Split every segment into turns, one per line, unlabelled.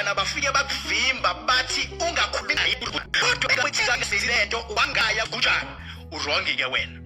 abantwana bafike bakuvimba bathi ungakhulumi kodwa kwethizange sizilento wangaya uSgujana urongi ke wena.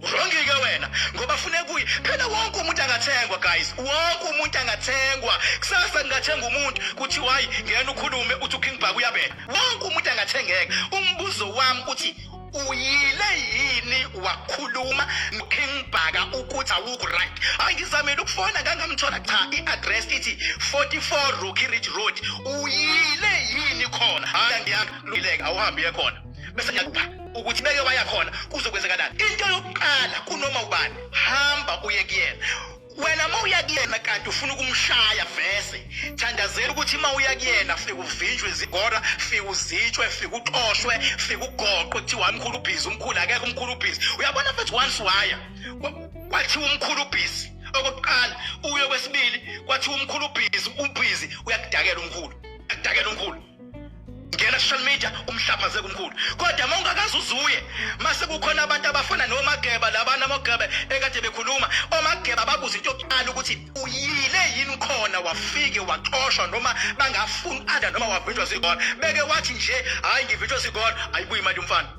Urongi-ke wena ngoba funeka kuye phela wonke umuntu angathengwa guys, wonke umuntu angathengwa. Kusasa ngingathenga umuntu kuthi hayi ngiyena ukhulume uthi uKing Bhaka uyabheka. Wonke umuntu angathengeka. Umbuzo wami uthi uyile yini wakhuluma noKing Bhaka ukuthi awukho right? Hayi ngizamela ukufona ngangamthola cha i-address ithi 44 Rocky Ridge Road. Uyile yini khona? Hayi ngiyaluleka awuhambi khona. Bese ngiyakupha ukuthi beke waya khona kuzokwenzekalani. Into yokuqala kunoma ubani hamba uye kuyena. Wena mawuya kuyena kanti ufuna ukumshaya vese thandazela ukuthi mawuya kuyena fike uvinjwe izigora, fike uzitshwe, fike uxoshwe, fike ugoqwe kuthiwa umkhulu ubhizi, umkhulu akekho umkhulu ubhizi. Uyabona mfethu once waya kwathiwa umkhulu ubhizi. Okokuqala uye kwesibili kwathiwa umkhulu ubhizi uyakudakela umkhulu. Akudakela umkhulu. Ngena social media umhlaphazeke umkhulu. Kodwa mawungakazi uzuye mase kukhona abantu abafana noMageba labana Mageba ekade bekhuluma oMageba babuza into yokuqala ukuthi uyile yini khona wafike waxoshwa noma bangafuni ada noma wavinjwa zigona. Beke wathi nje hayi ngivinjwa zigona ayibuyi imali yomfana.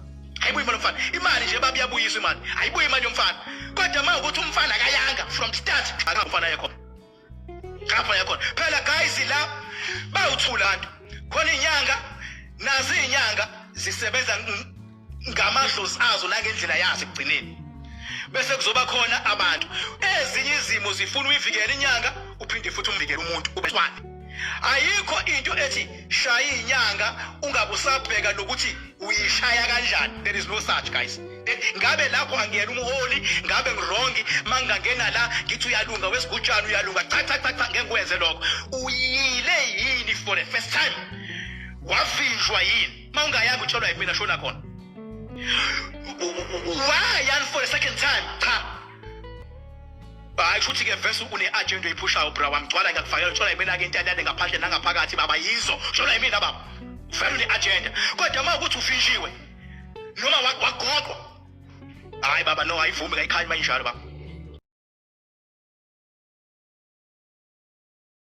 Ayibuyi imali yomfana. Imali nje babuyabuyiswa imali. Ayibuyi imali yomfana. Kodwa manje ukuthi umfana akayanga from start akamfana yakho. Kapha yakho. Phela guys la bawuthula khona inyanga nazi inyanga zisebenza ngamadlozi azo nangendlela yazo ekugcineni. Bese kuzoba khona abantu ezinye izimo zifuna uyivikela inyanga uphinde futhi umvikele umuntu ubeswane. Ayikho into ethi shaya inyanga ungabusabheka nokuthi uyishaya kanjani. There is no such guys. Ngabe lapho angiyena umholi, ngabe ngirongi mangangena la ngithi uyalunga weSgujana uyalunga cha ngekwenze lokho. Uyile yini for the first time? Wavinjwa yini? Mawungayanga utshelwa yimina shona khona. Why for the second time? Cha. Hayi futhi ke verse une agenda oyiphushayo bra wamgcwala ngakufakela utshelwa yimina ke intandane ngaphandle nangaphakathi baba yizo. Utshelwa yimina baba. Vele une agenda. Kodwa mawukuthi ufinjiwe noma wagoqwa. Hayi baba no ayivumi kayikhanya manje njalo baba.